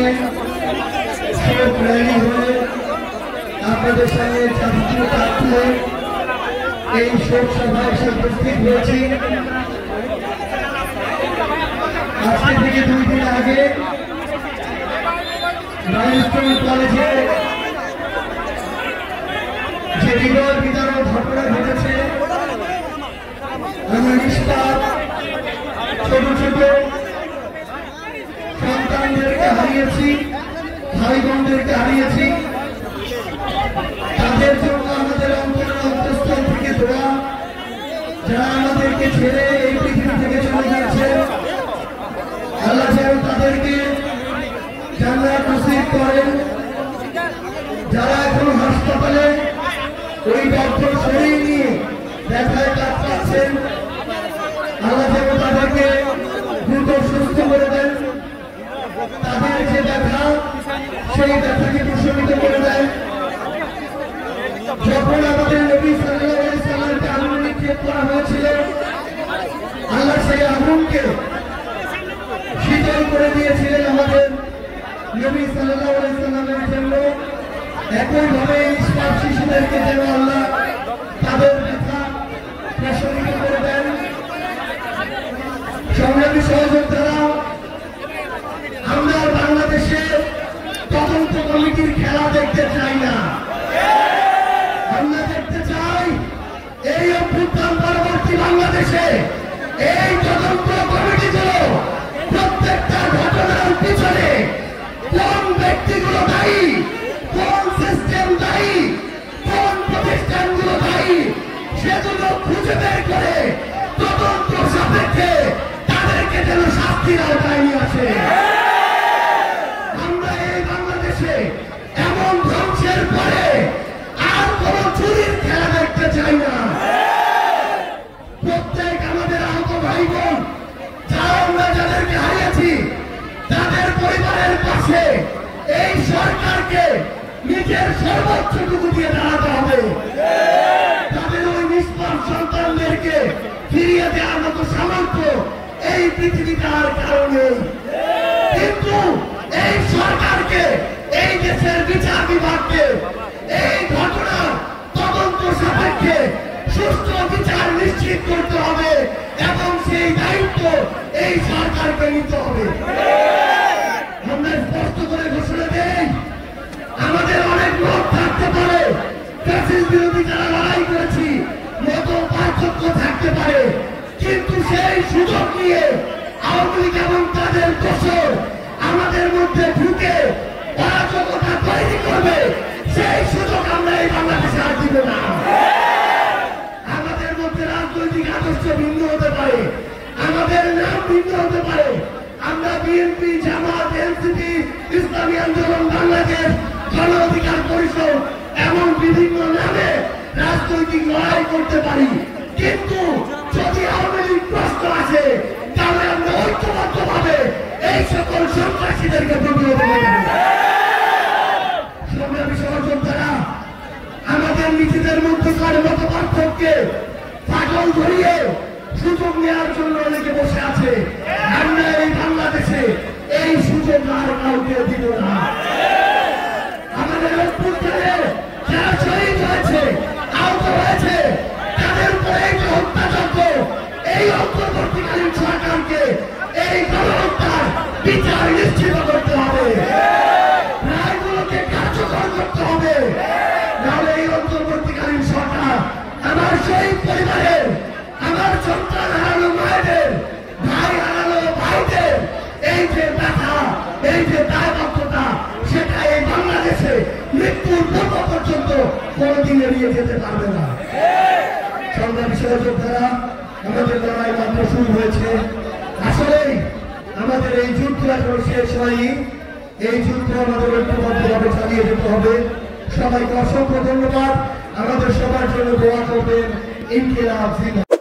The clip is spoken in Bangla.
শোক র্যালি হয়ে আপনাদের সঙ্গে জাতীয় প্রার্থী এই শোক সভায় এসে উপস্থিত হয়েছি। আজকে থেকে 2 দিন আগে মাইলস্টোন কলেজে যে হৃদয় বিদারক ঘটনা ঘটেছে, আমরা নিষ্পাপ ছোট ছোট সন্তানদেরকে হারিয়েছি, ভাই বোনদেরকে হারিয়েছি। তাদের জন্য আমাদের অন্তরের অন্তঃস্থল থেকে দোয়া, যারা আমাদেরকে ছেড়ে এই পৃথিবী থেকে চলে গিয়েছে, আল্লাহ যেন তাদেরকে জান্নাত নসিব করেন। যারা এখন হাসপাতালে ওই ডক্টর শরীর নিয়ে ব্যথায় কাটাচ্ছেন, আল্লাহ যেন তাদেরকে দ্রুত সুস্থ করে দেন। তাদের যে ব্যথা, সেই ব্যথাকে প্রশমিত করে দেন। যখন আমাদের নবী সাল্লাল্লাহু আলাইহি ওয়াসাল্লামকে আগুনে নিক্ষেপ করা হয়েছিল, আল্লাহ সেই আগুনকে শীতল করে দিয়েছিলেন আমাদের নবী সাল্লাল্লাহু আলাইহি ওয়াসাল্লামের জন্য। একইভাবে নিষ্পাপ শিশুদেরকে যেন আল্লাহ তাদের ব্যথা প্রশমিত করে দেন। সংগ্রামী সহযোদ্ধারা, আমরা বাংলাদেশে তদন্ত কমিটির খেলা দেখতে চাই না। আমরা দেখতে চাই এই অভ্যুত্থান পরবর্তী বাংলাদেশে এই তদন্ত কমিটিগুলো প্রত্যেকটা ঘটনার পিছনে কোন ব্যক্তিগুলো দায়ী, কোন সিস্টেম দায়ী, কোন প্রতিষ্ঠানগুলো দায়ী, সেগুলো খুঁজে বের করে তদন্ত সাপেক্ষে তাদেরকে যেন শাস্তির আওতায় নিয়ে আসে। আমরা এই বাংলাদেশে এমন ধ্বংসের পরে আর কোন চুরির খেলা দেখতে চাই না। প্রত্যেক আমাদের আহত ভাই বোন, যারা আমরা যাদেরকে হারিয়েছি, তাদের পরিবারের পাশে এই সরকারকে নিজের সর্বোচ্চটুকু দিয়ে দাঁড়াতে হবে। তাদের ওই নিষ্পাপ সন্তানদেরকে ফিরিয়ে দেওয়ার মতো সামর্থ্য এই পৃথিবীতে আর কারো নেই। কিন্তু এই সরকারকে, এই দেশের বিচার বিভাগকে এই ঘটনার তদন্ত সাপেক্ষে সুষ্ঠু বিচার নিশ্চিত করতে হবে এবং সেই দায়িত্ব এই সরকারকে নিতে হবে। আমরা স্পষ্ট করে ঘোষণা দেই, আমাদের অনেক লোক থাকতে পারে, ফ্যাসিস্ট বিরোধী যারা লড়াই করেছি, মত পার্থক্য থাকতে পারে, কিন্তু সেই সুযোগ নিয়ে আওয়ামী লীগ এবং তাদের দোসর আমাদের মধ্যে ঢুকে অরাজকতা তৈরি করবে, সেই সুযোগ আমরা এই বাংলাদেশে আর দিব না। আমাদের মধ্যে রাজনৈতিক আদর্শ ভিন্ন হতে পারে, আমাদের নাম ভিন্ন হতে পারে। আমরা বিএনপি, জামাত, এনসিপি, ইসলামী আন্দোলন বাংলাদেশ, গণ অধিকার পরিষদ এমন বিভিন্ন নামে রাজনৈতিক লড়াই করতে পারি, কিন্তু যদি আওয়ামী লীগ প্রশ্ন আসে, তাহলে আমরা ঐক্যবদ্ধ ভাবে এই সকল সন্ত্রাসীদেরকে প্রতিহত করব। সংগ্রামী সহযোদ্ধারা, আমাদের নিজেদের মধ্যকার মত পার্থক্যে পাগল ধরিয়ে সুযোগ নেওয়ার জন্য অনেকে বসে আছে। আমরা এই বাংলাদেশে এই সুযোগ আর কাউকে দিব না। আমাদের অভ্যুত্থানে যারা শহীদ হয়েছে, আহত হয়েছে, তাদের উপরে এই যে হত্যাযজ্ঞ, এই অন্তর্বর্তীকালীন সরকারকে এই গণহত্যার বিচার নিশ্চিত করতে হবে, রায়গুলোকে কার্যকর করতে হবে। নাহলে এই অন্তর্বর্তীকালীন সরকার আমার শহীদ পরিবারের, আমার সন্তান হারানো মায়েদের, ভাই হারানো ভাইদের এই যে ব্যথা, এই যে দায়বদ্ধতা, সেটা এই বাংলাদেশে মৃত্যুর পূর্ব পর্যন্ত কোনদিন এড়িয়ে যেতে পারবে না। সংগ্রামী সহযোদ্ধারা, আমাদের লড়াই মাত্র শুরু হয়েছে। আসলেই আমাদের এই যুদ্ধ এখন শেষ হয়নি। এই যুদ্ধ আমাদের ঐক্যবদ্ধভাবে চালিয়ে যেতে হবে। সবাইকে অসংখ্য ধন্যবাদ। আমাদের সবার জন্য দোয়া করবেন। ইনকিলাব জিন্দাবাদ।